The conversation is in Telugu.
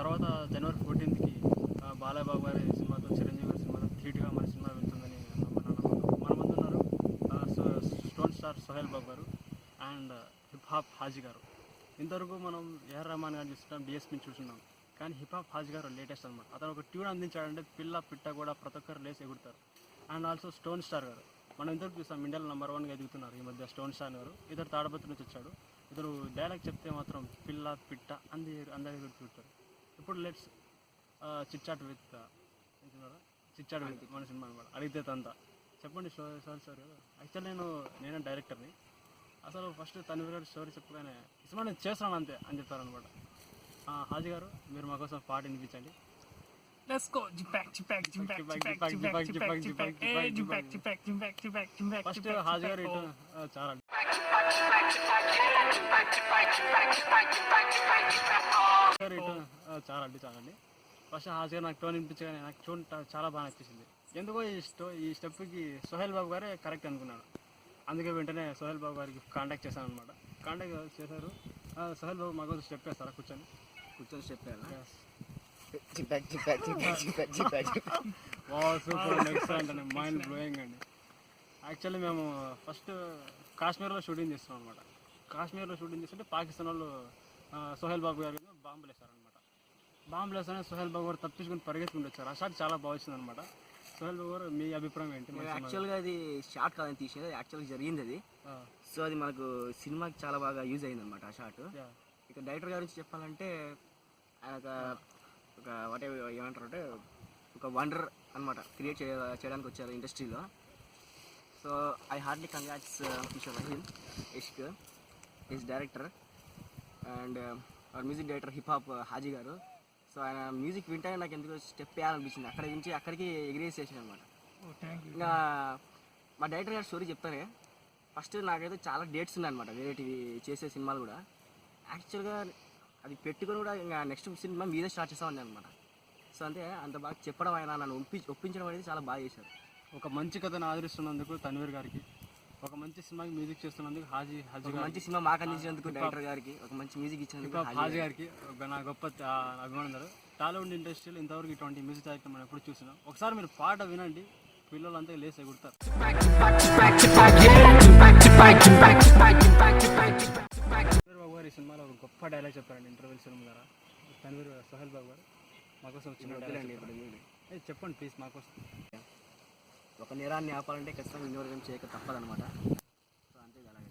తర్వాత జనవరి 14కి బాలయ్యబాబు గారి సినిమాతో చిరంజీవి గారి సినిమాతో ధీటుగా మన సినిమా వెళ్తుందని మన ముందు ఉన్నారు స్టోన్ స్టార్ సోహెల్ బాబు గారు అండ్ హిప్ హాప్ హాజీ గారు. ఇంతవరకు మనం ఏఆర్ రెహమాన్ గారిని చూస్తున్నాం, డిఎస్పీని చూస్తున్నాం, కానీ హిప్ హాప్ హాజీ గారు లేటెస్ట్ అనమాట. అతను ఒక ట్యూన్ అందించాడంటే పిల్ల పిట్ట కూడా ప్రతి ఒక్కరు లేసి ఎగురుతారు. అండ్ ఆల్సో స్టోన్ స్టార్ గారు మనం ఇంతవరకు చూస్తాం, ఇండియాలో నెంబర్ 1గా ఎదుగుతున్నారు ఈ మధ్య స్టోన్ స్టార్ గారు. ఇతరు తాడపత్రి నుంచి వచ్చాడు. ఇతరు డైలాగ్ చెప్తే మాత్రం పిల్ల పిట్ట అందరి చూడతారు. ఇప్పుడు లెట్స్ చిట్చాట్ విత్ మన సినిమా అనమాట. అడిగితే తంత చెప్పండి సార్ కదా. యాక్చువల్లీ నేనే డైరెక్టర్ని. అసలు ఫస్ట్ తన్వీర్ గారి స్టోరీ చెప్పగానే ఈ సినిమా నేను చేస్తున్నాను అంతే అని చెప్తారనమాట. హాజీ గారు మీరు మా కోసం పాట వినిపించండి. Let's go. Fast హాజీ గారు చాలా చాలండి. ఫస్ట్ హాజీ గారు నాకు టోన్ వినిపించగానే నాకు టోన్ చాలా బాగా అనిపించింది. ఎందుకో ఈ స్టెప్కి సోహెల్ బాబు గారే కరెక్ట్ అనుకున్నాను. అందుకే వెంటనే సోహెల్ బాబు గారికి కాంటాక్ట్ చేశాను అనమాట. కాంటాక్ట్ చేశారు. సోహెల్ బాబు మాకు స్టెప్ వేస్తారా? కూర్చొని స్టెప్ వేయాలా? సూపర్ నెక్స్ట్ అంటే మైండ్ బ్లోయింగ్ అండి. యాక్చువల్లీ మేము ఫస్ట్ కాశ్మీర్లో షూటింగ్ చేస్తున్నాం అనమాట. కాశ్మీర్లో షూటింగ్ చేస్తుంటే పాకిస్తాన్ వాళ్ళు సోహెల్ బాబు గారు బాంబులు వేస్తారనమాట. బాంబులు వేస్తారని సోహెల్ బాబు గారు తప్పించుకుని పరిగెత్తుకుంటూ వచ్చారు. ఆ షాట్ చాలా బాగా వచ్చింది అనమాట. సోహెల్ బాబు గారు మీ అభిప్రాయం ఏంటి? యాక్చువల్గా అది షార్ట్ కాదని తీసేది, యాక్చువల్గా జరిగింది అది. సో అది మనకు సినిమాకి చాలా బాగా యూజ్ అయింది అనమాట ఆ షాట్. ఇక డైరెక్టర్ గారి నుంచి చెప్పాలంటే ఆయన ఒక వాట్ ఏమంటారు అంటే ఒక వండర్ అనమాట క్రియేట్ చేయడానికి వచ్చారు ఇండస్ట్రీలో. So I hardly congrats Kishore Rahim Ishq his director and hour music director hip hop Haji గారు. సో ఆయన మ్యూజిక్ వింటేనే నాకు ఎందుకు స్టెప్ వేయాలనిపించింది. అక్కడ నుంచి అక్కడికి ఎగిరేసేసాను అనమాట. ఇంకా మా డైరెక్టర్ గారు స్టోరీ చెప్తానే ఫస్ట్ నాకైతే చాలా డేట్స్ ఉన్నాయన్నమాట వేరేటివి చేసే సినిమాలు కూడా. యాక్చువల్గా అది పెట్టుకొని కూడా ఇంకా నెక్స్ట్ సినిమా మీదే స్టార్ట్ చేస్తామని అనమాట. సో అంటే అంత బాగా చెప్పడం ఆయన నన్ను ఒప్పించడం అనేది చాలా బాగా చేశారు. ఒక మంచి కథను ఆదరిస్తున్నందుకు తన్వీర్ గారికి, ఒక మంచి సినిమాకి మ్యూజిక్ చేస్తున్నందుకు హాజీ మంచి సినిమా మాకు అందించినందుకు డైరెక్టర్ గారికి, ఒక మంచి మ్యూజిక్ ఇచ్చినందుకు హాజీ గారికి నా గొప్ప అభిమానులు. టాలీవుడ్ ఇండస్ట్రీలో ఇంతవరకు ఇటువంటి మ్యూజిక్ కార్యక్రమం మనం ఎప్పుడు చూసినాం. ఒకసారి మీరు పాట వినండి, పిల్లలంతా లేసి ఎగురుతారు. బాబు గారు ఈ సినిమాలో ఒక గొప్ప డైలాగ్ చెప్పారండి ఇంటర్వ్యూ సినిమా ద్వారా. తన్వీర్ సోహెల్ బాబు గారు మాకోసం వచ్చిన చెప్పండి ప్లీజ్ మాకోసం. ఒక నేరాన్ని ఆపాలంటే ఖచ్చితంగా వినియోగం చేయక తప్పదనమాట. సో అంతే అలాగే